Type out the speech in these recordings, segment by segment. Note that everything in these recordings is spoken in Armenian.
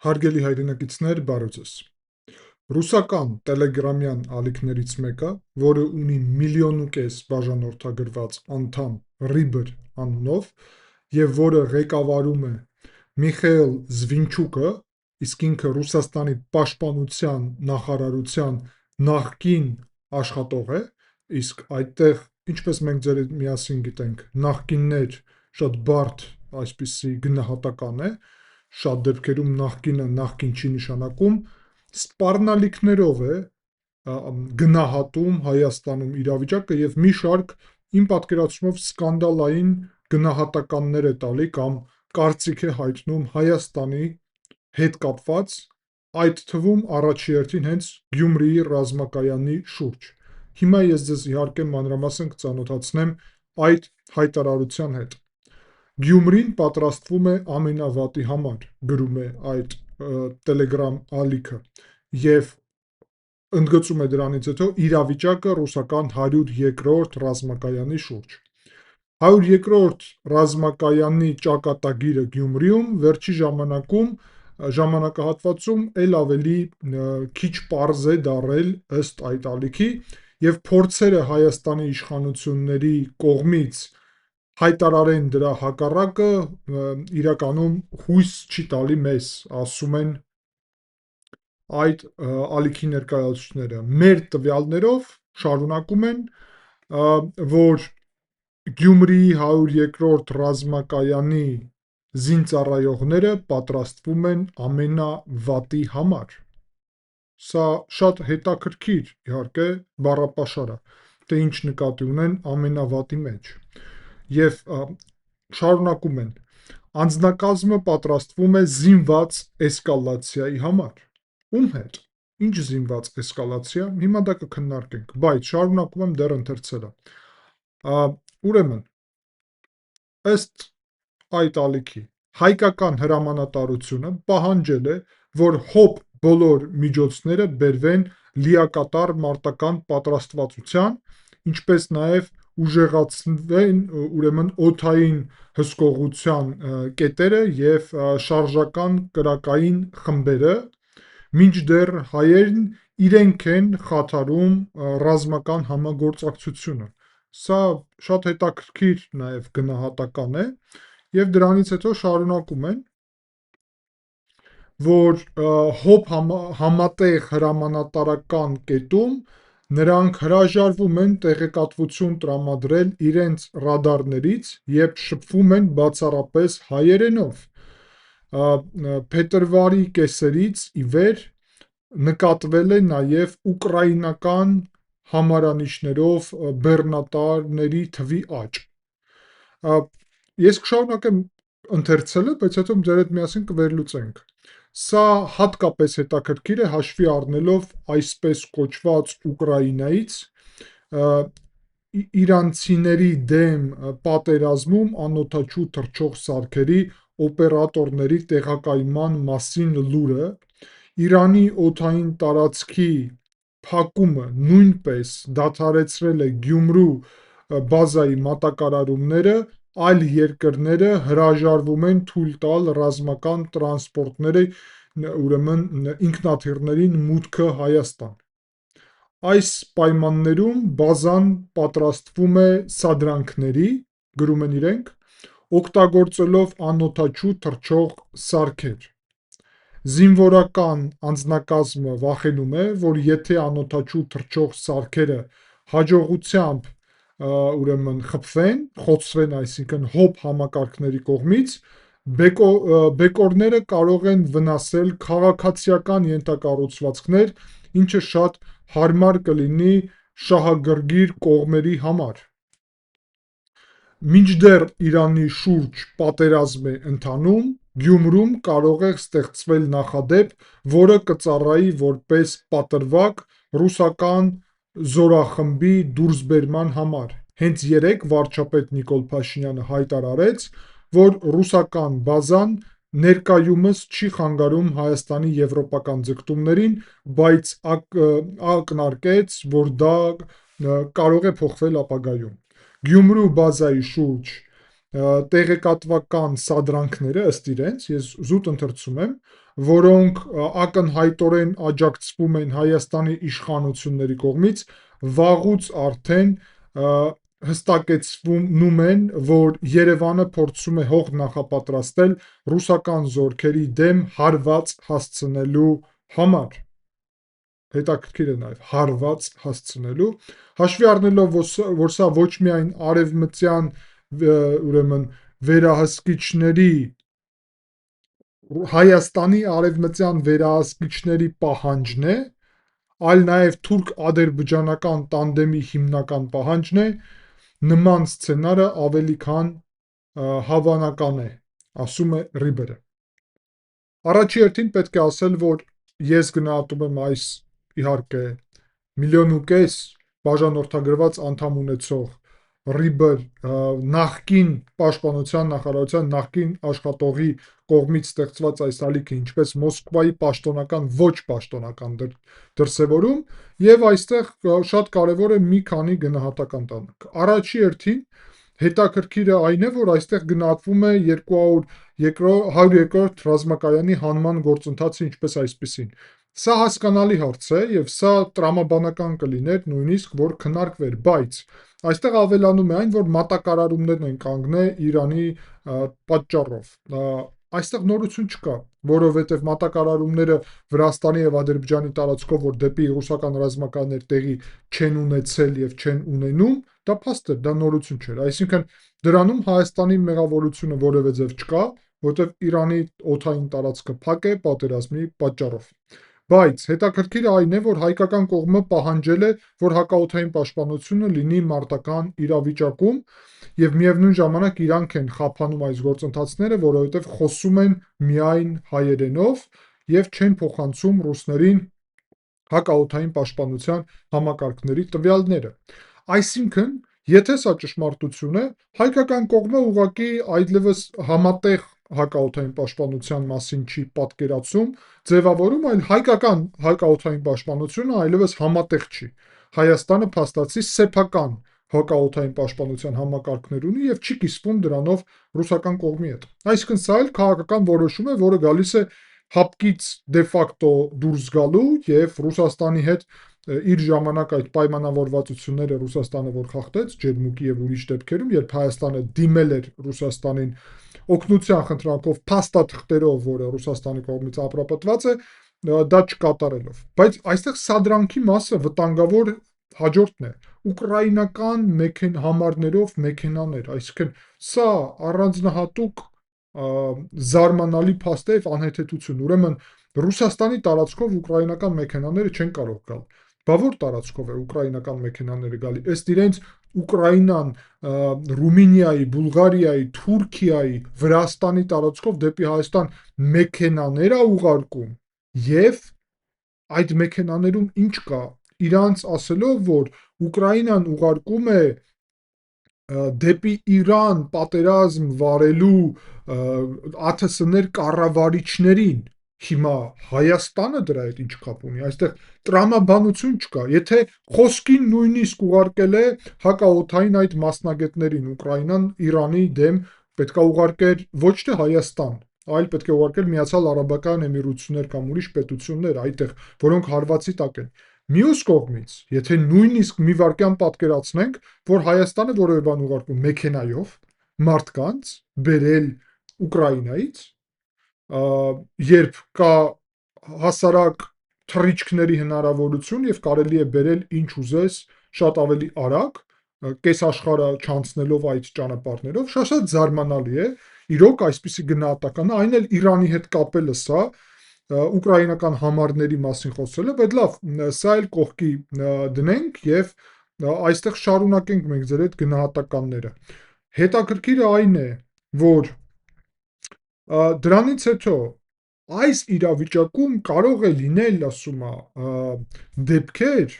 Հարգելի հայրենակիցներ, բարև ձեզ։ Ռուսական տելեգրամյան ալիքներից մեկը, որը ունի 1,5 միլիոն բաժանորդագրված անդամ Ռիբր անունով եւ որը ղեկավարում է Միխայիլ Զվինչուկը, իսկ ինքը Ռուսաստանի պաշտպանության նախարարության նախկին աշխատող է, իսկ այդտեղ, ինչպես մենք ձեր միասին գիտենք, նախկիններ շատ բարդ այսպիսի գնահատական է, շատ դեպքերում նախկինը նախկին չի նշանակում, սպառնալիքներով է գնահատում Հայաստանում իրավիճակը եւ մի շարք իմ պատկերացումով սկանդալային գնահատականներ է տալի կամ կարծիք է հայտնում Հայաստանի հետ կապված, այդ թվում առաջի հերթին հենց Գյումրիի ռազմակայանի շուրջ։ Հիմա ես ձեզ իհարկե մանրամասն կծանոթացնեմ այդ հայտարարության հետ։ Գյումրին պատրաստվում է ամենավատի համար, գրում է այդ տելեգրամ ալիքը, եւ ընդգծում է դրանից հետո իրավիճակը ռուսական 102-րդ ռազմակայանի շուրջ։ 102-րդ ռազմակայանի ճակատագիրը Գյումրիում վերջի ժամանակահատվածում էլ ավելի քիչ պարզ է դարել ըստ այդ ալիքի, եւ փորձերը Հայաստանի իշխանությունների կողմից հայտարարեն դրա հակառակը իրականում հույս չի տալի մեզ, ասում են այդ ալիքի ներկայացուցիչները։ Մեր տվյալներով շարունակում են, որ Գյումրիի 102-րդ ռազմակայանի զինծառայողները պատրաստվում են ամենավատի համար։ Սա շատ հետաքրքիր իհարկե բառապաշար է, թե ինչ նկատի ունեն ամենավատի մեջ։ Եվ շարունակում են. անձնակազմը պատրաստվում է զինված էսկալացիայի համար։ Ում հետ։ Ինչ զինված էսկալացիա, հիմա դա կքննարկենք, բայց շարունակում եմ դեռ ընթերցելը։ Ուրեմն, ըստ այդ ալիքի, հայկական հրամանատարությունը պահանջել է, որ ՀՕՊ բոլոր միջոցները բերվեն լիակատար մարտական պատրաստվածության, ինչպես նաև ուժեղացվեն ուրեմն օդային հսկողության կետերը եւ շարժական կրակային խմբերը, մինչդեռ հայերն իրենք են խաթարում ռազմական համագործակցությունը։ Սա շատ հետաքրքիր նաև գնահատական է, եւ դրանից հետո շարունակում են, որ ՀՕՊ համատեղ հրամանատարական կետում նրանք հրաժարվում են տեղեկատվություն տրամադրել իրենց ռադարներից եւ շփվում են բացառապես հայերենով։ Փետրվարի կեսերից ի վեր նկատվել է նաև ուկրաինական համարանիշներով բեռնատարների թվի աճ։ Ես կշարունակեմ ընթերցելը, բայց հետո ձեր հետ միասին կվերլուծենք։ Սա հատկապես հետաքրքիր է հաշվի առնելով այսպես կոչված Ուկրաինայից իրանցիների դեմ պատերազմում անօդաչու թռչող սարքերի օպերատորների տեղակայման մասին լուրը, Իրանի օդային տարածքի փակումը նույնպես դադարեցրել է Գյումրու բազայի մատակարարումները, այլ երկրները հրաժարվում են թույլ տալ ռազմական տրանսպորտների, ուրեմն ինքնաթիռներին մուտքը Հայաստան։ Այս պայմաններում բազան պատրաստվում է սադրանքների, գրում են իրենք, օգտագործելով անօդաչու թռչող սարքեր։ Զինվորական անձնակազմը վախենում է, որ եթե անօդաչու թռչող սարքերը հաջողությամբ ուրեմն խփվեն, խոցվեն, այսինքն ՀՕՊ համակարգների կողմից, բեկորները կարող են վնասել քաղաքացիական ենթակառուցվածքներ, ինչը շատ հարմար կլինի շահագրգիռ կողմերի համար։ Մինչդեռ Իրանի շուրջ պատերազմ է ընթանում, Գյումրում կարող է ստեղծվել նախադեպ, որը կծառայի որպես պատրվակ ռուսական զորախմբի դուրսբերման համար։ Հենց երեկ վարչապետ Նիկոլ Փաշինյանը հայտարարեց, որ ռուսական բազան ներկայումս չի խանգարում Հայաստանի եվրոպական ձգտումներին, բայց ակնարկեց, որ դա կարող է փոխվել ապագայում։ Գյումրու բազայի շուրջ տեղեկատվական սադրանքները ըստ իրենց, ես զուտ ընթերցում եմ, որոնք ակնհայտորեն աջակցվում են Հայաստանի իշխանությունների կողմից, վաղուց արդեն հստակեցնում են, որ Երևանը փորձում է հող նախապատրաստել ռուսական զորքերի դեմ հարված հասցնելու համար։ Հետաքրքիր է նաև հարված հասցնելու, հաշվի առնելով, որ սա ոչ միայն արևմտյան ուրեմն վերահսկիչների Հայաստանի արևմտյան վերահսկիչների պահանջն է, այլ նաև թուրք-ադրբեջանական տանդեմի հիմնական պահանջն է, նման սցենարը ավելի քան հավանական է, ասում է Ռիբերը։ Առաջի հերթին պետք է ասել, որ ես գնահատում եմ այս իհարկե 1.5 միլիոն բաժանորդագրված անդամ ունեցող Ռիբեր նախկին պաշտպանության նախարարության նախկին աշխատողի կողմից ստեղծված այս ալիքը ինչպես Մոսկվայի պաշտոնական ոչ պաշտոնական դրսևորում, եւ այստեղ շատ կարեւոր է մի քանի գնահատական տանք։ Առաջի հերթին հետաքրքիրը այն է, որ այստեղ գնահատվում է 102-րդ ռազմակայանի հանման գործընթացը ինչպես այսպեսին։ Սա հասկանալի հարց է եւ սա տրամաբանական կլիներ նույնիսկ, որ քննարկվեր, բայց այստեղ ավելանում է այն, որ մատակարարումներն են կանգնել Իրանի պատճառով։ Այստեղ նորություն չկա, որովհետև մատակարարումները Վրաստանի եւ Ադրբեջանի տարածքով, որ դեպի ռուսական ռազմականներ տեղի չեն ունեցել եւ չեն ունենում, դա փաստ է, դա նորություն չէր։ Այսինքն դրանում Հայաստանի մեղավորությունը որևէ ձև չկա, որովհետև Իրանի օդային տարածքը փակ է պատերազմի պատճառով։ Բայց հետաքրքիրը այն է, որ հայկական կողմը պահանջել է, որ հակաօդային պաշտպանությունը լինի մարտական իրավիճակում եւ միևնույն ժամանակ իրանք են խափանում այս գործընթացները, որովհետեւ խոսում են միայն հայերենով եւ չեն փոխանցում ռուսներին հակաօդային պաշտպանության համակարգների տվյալները։ Այսինքն, եթե սա ճշմարտություն է, հայկական կողմը ուղղակի այլևս համատեղ հակաօդային պաշտպանության մասին չի պատկերացում, ձևավորում, այլ հայկական հակաօդային պաշտպանությունը այլևս համատեղ չի։ Հայաստանը փաստացի սեփական հակաօդային պաշտպանության համակարգներ ունի եւ չի կիսվում դրանով ռուսական կողմի հետ։ Այսինքն սա էլ քաղաքական որոշում է, որը գալիս է հապկից դե ֆակտո դուրս գալու եւ Ռուսաստանի հետ իր ժամանակ այդ պայմանավորվածությունները Ռուսաստանը որ խախտեց Ջերմուկի եւ ուրիշ դեպքերում, երբ Հայաստանը դիմել էր Ռուսաստանին օգնության խնդրանքով փաստաթղթերով, որը Ռուսաստանի կողմից ապրապտված է, դա չկատարելով։ Բայց այստեղ սադրանքի մասը վտանգավոր հաջորդն է ուկրաինական համարներով մեքենաներ, այսինքն սա առանձնահատուկ զարմանալի փաստ է եւ անհեթեթություն։ Ուրեմն Ռուսաստանի տարածքով ուկրաինական մեքենաները չեն կարող գալ։ Բա որ տարածքով է ուկրաինական մեքենաները գալի։ Ըստ իրենց Ուկրաինան Ռումինիայի, Բուլղարիայի, Թուրքիայի, Վրաստանի տարածքով դեպի Հայաստան մեքենաներ է ուղարկում եւ այդ մեքենաներում ինչ կա։ Իրանց ասելով, որ Ուկրաինան ուղարկում է դեպի Իրան պատերազմ վարելու ԱԹՍ-ներ կառավարիչներին, հիմա Հայաստանը դրա հետ ինչ կապ ունի, այստեղ տրամաբանություն չկա, եթե խոսքին նույնիսկ ուղարկել է հակաօդային այդ մասնագետներին Ուկրաինան Իրանի դեմ, պետք է ուղարկեր ոչ թե Հայաստան, այլ պետք է ուղարկել Միացյալ Արաբական Էմիրություններ կամ ուրիշ պետություններ այդտեղ, որոնք հարվածի տակ են։ Մյուս կողմից, եթե նույնիսկ մի վարքյան պատկերացնենք, որ Հայաստանը որևէ բան ուղարկում մեքենայով մարդկանց բերել Ուկրաինայից, երբ կա հասարակ թռիչքների հնարավորություն եւ կարելի է բերել ինչ ուզես շատ ավելի արագ, կես աշխարհը չանցնելով այդ ճանապարհներով, շատ զարմանալի է։ Իրոք այսպիսի գնահատականը, այն էլ Իրանի հետ կապելը սա ուկրաինական համարների մասին խոսելը, բայց լավ, սա էլ կողքի դնենք եւ այստեղ շարունակենք մենք ձեր այդ գնահատականները։ Հետաքրքիրը այն է, որ դրանից հետո այս իրավիճակում կարող է լինել, ասում է, դեպքեր,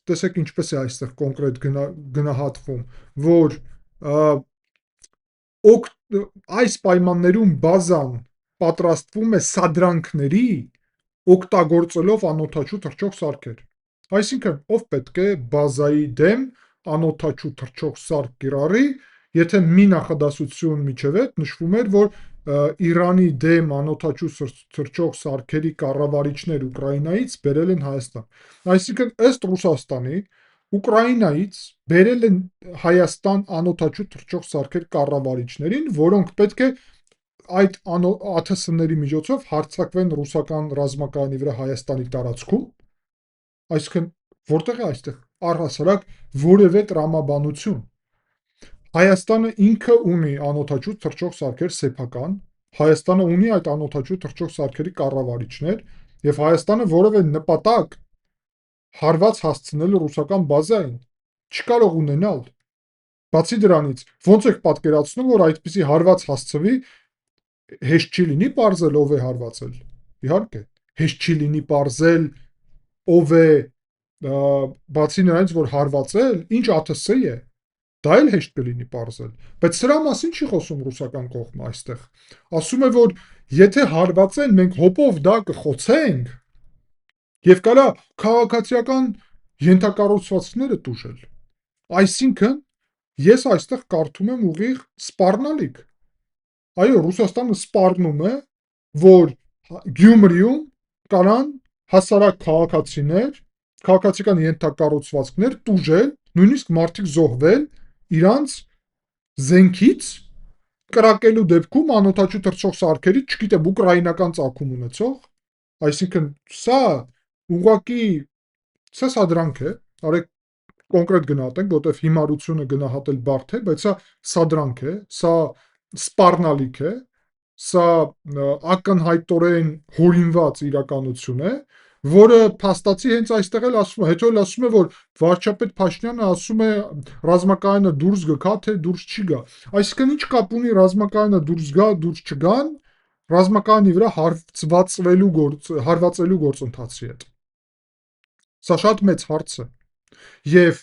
տեսեք ինչպես է այստեղ կոնկրետ գնահատվում, որ այս պայմաններում բազան պատրաստվում է սադրանքների օգտագործելով անօդաչու թռչող սարքեր։ Այսինքն, ով պետք է բազայի դեմ անօդաչու թռչող սարք կիրառի, եթե մի նախադասություն միջև այդ նշվում էր, որ Իրանի դեմ անօդաչու թռչող սարքերի կառավարիչներ Ուկրաինայից բերել են Հայաստան։ Այսինքն, ըստ Ռուսաստանի, Ուկրաինայից բերել են Հայաստան անօդաչու թռչող սարքեր կառավարիչներին, որոնք պետք է այդ ԱԹՍ-ների միջոցով հարձակվեն ռուսական ռազմակայանի վրա Հայաստանի տարածքում, այսինքն որտեղ է այստեղ առհասարակ որևէ տրամաբանություն։ Հայաստանը ինքը ունի անօդաչու թռչող սարքեր սեփական, Հայաստանը ունի այդ անօդաչու թռչող սարքերի կառավարիչներ, եւ Հայաստանը որևէ նպատակ հարված հասցնելու ռուսական բազային չկարող ունենալ։ Բացի դրանից, ոնց եք պատկերացնում, որ այդպիսի հարված հասցվի, հեշտ չի լինի պարզել ով է հարվածել։ Իհարկե, հեշտ չի լինի պարզել ով է, բացի նրանից, որ հարվածել, ինչ ԱԹՍ է, դա էլ հեշտ կլինի պարզել, բայց սրա մասին չի խոսում ռուսական կողմը այստեղ։ Ասում է, որ եթե հարվածեն, մենք հոպով դա կխոցենք եւ կարա քաղաքացիական ենթակառուցվածքները տուժել։ Այսինքն, ես այստեղ կարդում եմ ուղիղ սպառնալիք։ Այո, Ռուսաստանը սպառնում է, որ Գյումրիում կարան հասարակ քաղաքացիներ, քաղաքացիական ենթակառուցվածքներ տուժել, նույնիսկ մարդիկ զոհվել իրանց զենքից կրակելու դեպքում անօդաչու թռչող սարքերի, չգիտեմ, ուկրաինական ծագում ունեցող, այսինքն սա ուղղակի սադրանք է, արեք կոնկրետ գնահատենք, որտեվ հիմարությունը գնահատել բարդ է, բայց սա սադրանք է, սա սպառնալիք է, սա ակնհայտորեն հորինված իրականություն է, որը փաստացի հենց այստեղ էլ ասում է, հետո էլ ասում է, որ վարչապետ Փաշինյանը ասում է ռազմակայանը դուրս գա, թե դուրս չի գա։ Այսինքն ինչ կապ ունի ռազմակայանը դուրս գա, դուրս չգան ռազմակայանի վրա հարվածելու գործընթացի հետ։ Սա շատ մեծ հարց է։ Եվ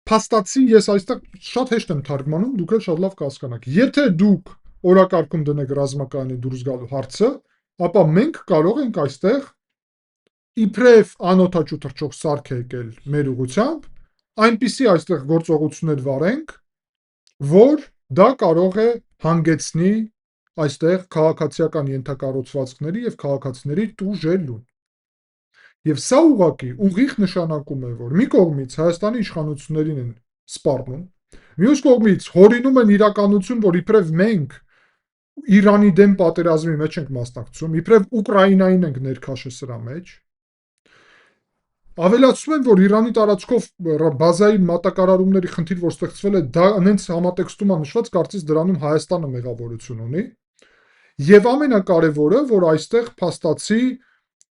փաստացի ես այստեղ շատ հեշտ եմ թարգմանում, դուք էլ շատ լավ կհասկանաք։ Եթե դուք օրակարգում դնեք ռազմակայանի դուրս գալու հարցը, ապա մենք կարող ենք այստեղ իբրև անօդաչու թռչող սարք է եկել մեր ուղղությամբ, այնպիսի այստեղ գործողություններ վարենք, որ դա կարող է հանգեցնի այստեղ քաղաքացիական ենթակառուցվածքների եւ քաղաքացիների տուժելուն։ Եվ սա ուղղակի ուղիղ նշանակում է, որ մի կողմից Հայաստանի իշխանություններին են սպառնում, մյուս կողմից հորինում են իրականություն, որ իբրև մենք Իրանի դեմ պատերազմի մեջ ենք մասնակցում, իբրև Ուկրաինային ենք ներքաշը սրա մեջ։ Ավելացնում եմ, որ Իրանի տարածքով բազայի մատակարարումների խնդիր, որ ստեղծվել է, դա հենց համատեքստում է նշված, կարծես դրանում Հայաստանը մեղավորություն ունի։ Եվ ամենակարևորը, որ այստեղ փաստացի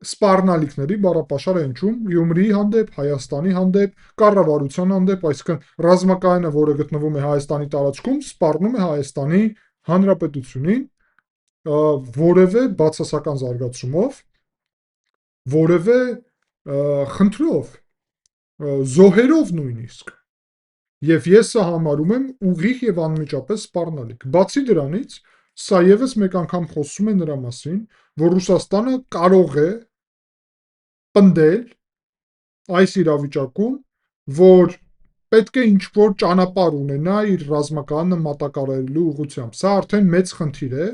սպառնալիքների բառապաշար է հնչում Գյումրիի հանդեպ, Հայաստանի հանդեպ, կառավարության հանդեպ, այսինքն ռազմակայանը, որը գտնվում է Հայաստանի տարածքում, սպառնում է Հայաստանի Հանրապետությունին որևէ բացասական զարգացումով, որևէ խնդրով, զոհերով նույնիսկ։ Եվ ես սա համարում եմ ուղիղ եւ անմիջապես սպառնալիք։ Բացի դրանից, սա եւս մեկ անգամ խոսում է նրա մասին, որ Ռուսաստանը կարող է պնդել այս իրավիճակում, որ պետք է ինչ-որ ճանապարհ ունենա իր ռազմակայանը մատակարարելու ուղղությամբ։ Սա արդեն մեծ խնդիր է,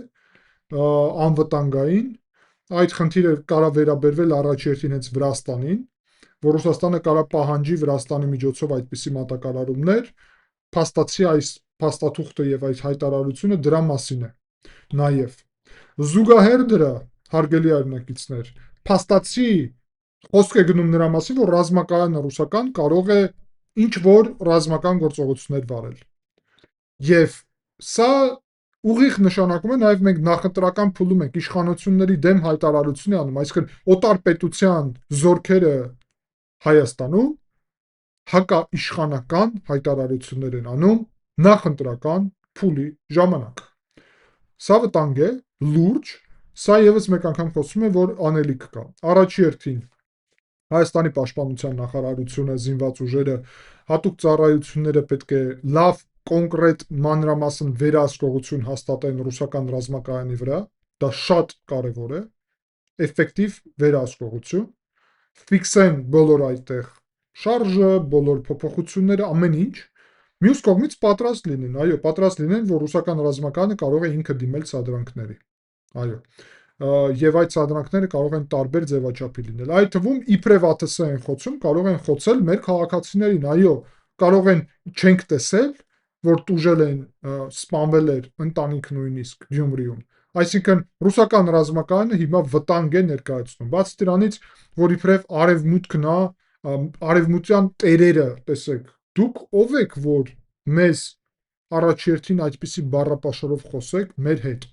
անվտանգային, այդ խնդիրը կարա վերաբերվել առաջերտին հենց Վրաստանին, որ Ռուսաստանը կարա պահանջի Վրաստանի միջոցով այդպիսի մատակարարումներ, փաստացի այս փաստաթուղթը եւ այս հայտարարությունը դրա մասին է։ Նաեւ զուգահեռ դրա, հարգելի այրնակիցներ, փաստացի խոսք է գնում նրա մասին, որ ռազմակայանը ռուսական կարող է ինչ որ ռազմական գործողություններ վարել։ Եվ սա ուղիղ նշանակում է նաև մենք նախընտրական փուլում ենք իշխանությունների դեմ հայտարարություն է անում, այսինքն օտար պետության զորքերը Հայաստանում հակաիշխանական հայտարարություններ են անում նախընտրական փուլի ժամանակ։ Սա վտանգ է, լուրջ, սա եւս մեկ անգամ խոսում է, որ անելիք կա։ Առաջի հերթին Հայաստանի պաշտպանության նախարարությունը, զինված ուժերը, հատուկ ծառայությունները պետք է լավ կոնկրետ մանրամասն վերահսկողություն հաստատեն ռուսական ռազմակայանի վրա, դա շատ կարևոր է, էֆեկտիվ վերահսկողություն, ֆիքսեն բոլոր այդտեղ շարժը, բոլոր փոփոխությունները, ամեն ինչ, Մյուս կողմից պատրաստ լինեն, այո, պատրաստ լինեն, որ ռուսական ռազմակայանը կարող է ինքը դիմել սադրանքների։ Այո։ Եվ այդ սադրանքները կարող են տարբեր ձևաչափի լինել։ Այդ թվում իբրև ԱԹՍ են խոցում, կարող են խոցել մեր քաղաքացիներին, այո, կարող են չենք տեսել, որ տուժել են, սպանվել էր ընտանիք նույնիսկ Գյումրիում։ Այսինքն ռուսական ռազմակայանը հիմա վտանգ է ներկայացնում։ Բացի դրանից, որ իբրև արևմուտքն է, արևմտյան տերերը, տեսեք, դուք ով եք, որ մեզ առաջերտին այդպիսի բառապաշարով խոսեք մեր հետ։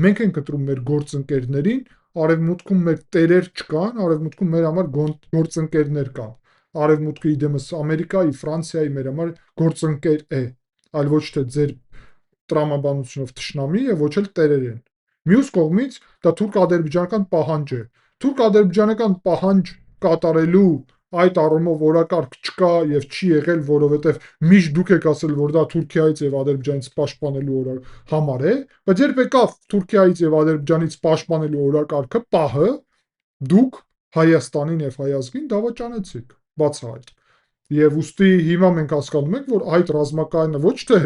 Մենք ենք ընտրում մեր գործընկերներին, արևմուտքում մեր տերեր չկան, արևմուտքում մեր համար գործընկերներ կան։ Արևմուտքը իդեմս Ամերիկայի, Ֆրանսիայի մեր համար գործընկեր է, այլ ոչ թե ձեր տրամաբանությունով թշնամի եւ ոչ էլ տերեր են։ Մյուս կողմից դա թուրք-ադրբեջանական պահանջ է։ Թուրք-ադրբեջանական պահանջ կատարելու այդ առումով օրակարգ չկա եւ չի եղել, որովհետեւ միշտ դուք եք ասել, որ դա Թուրքիայից եւ Ադրբեջանից պաշտպանելու համար է, բայց երբ եկավ Թուրքիայից եւ Ադրբեջանից պաշտպանելու օրակարգը, պահը, դուք Հայաստանին եւ հայազգին դավաճանեցիք, բացահայտ։ Եվ ուստի հիմա մենք հասկանում ենք, որ այդ ռազմակայանը ոչ թե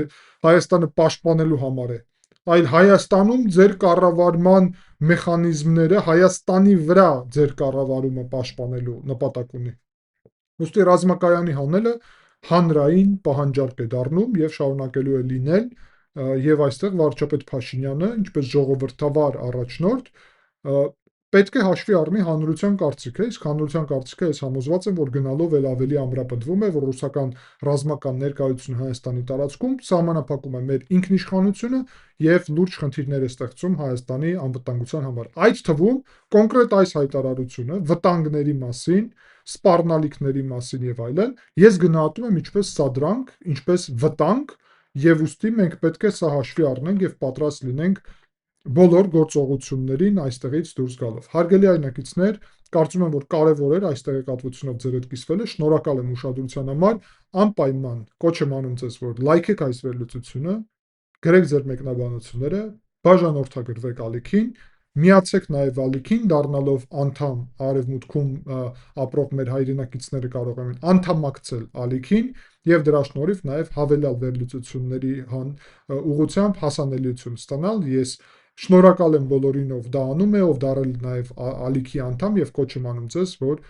Հայաստանը պաշտպանելու համար է, այլ Հայաստանում ձեր կառավարման մեխանիզմները, Հայաստանի վրա ձեր կառավարումը պաշտպանելու նպատակ ունի։ Ուստի ռազմակայանի հանելը հանրային պահանջարկ է դառնում եւ շարունակելու է լինել, եւ այստեղ վարչապետ Փաշինյանը, ինչպես ժողովրդավար առաջնորդ, պետք է հաշվի առնի հանրության կարծիքը, իսկ հանրության կարծիքը ես համոզված եմ, որ գնալով էլ ավելի ամրապնդվում է, որ ռուսական ռազմական ներկայությունը Հայաստանի տարածքում սահմանափակում է մեր ինքնիշխանությունը եւ լուրջ խնդիրներ է ստեղծում Հայաստանի անվտանգության համար։ Այդ թվում կոնկրետ այս հայտարարությունը վտանգների մասին, սպառնալիքների մասին եւ այլն, ես գնահատում եմ ինչպես սադրանք, ինչպես վտանգ, եւ ուստի մենք պետք է սա հաշվի առնենք եւ պատրաստ լինենք բոլոր գործողություններին այստեղից դուրս գալով։ Հարգելի այրնակիցներ, կարծում եմ, որ կարևոր էր այս տեղեկատվությունով ձեր հետ կիսվելը, շնորհակալ եմ ուշադրության համար, անպայման կոչ եմ անում ձեզ, որ լայքեք այս վերլուծությունը, գրեք ձեր մեկնաբանությունները, բաժանորդագրվեք ալիքին, միացեք նաև ալիքին, դառնալով անդամ արևմուտքում ապրող մեր հայրենակիցները կարող են անդամակցել ալիքին եւ դրա շնորհիվ նաև հավելյալ վերլուծությունների ուղղությամբ հասանելիություն ստանալ։ Ես շնորհակալ եմ բոլորին, ով դա անում է, ով դարել նաև ալիքի անդամ եւ կոչ եմ անում ձեզ, որ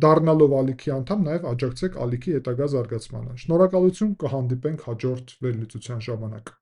դառնալով ալիքի անդամ նաև աջակցեք ալիքի հետագա զարգացմանը։ Շնորհակալություն, կհանդիպենք հաջորդ վերլուծության ժամանակ։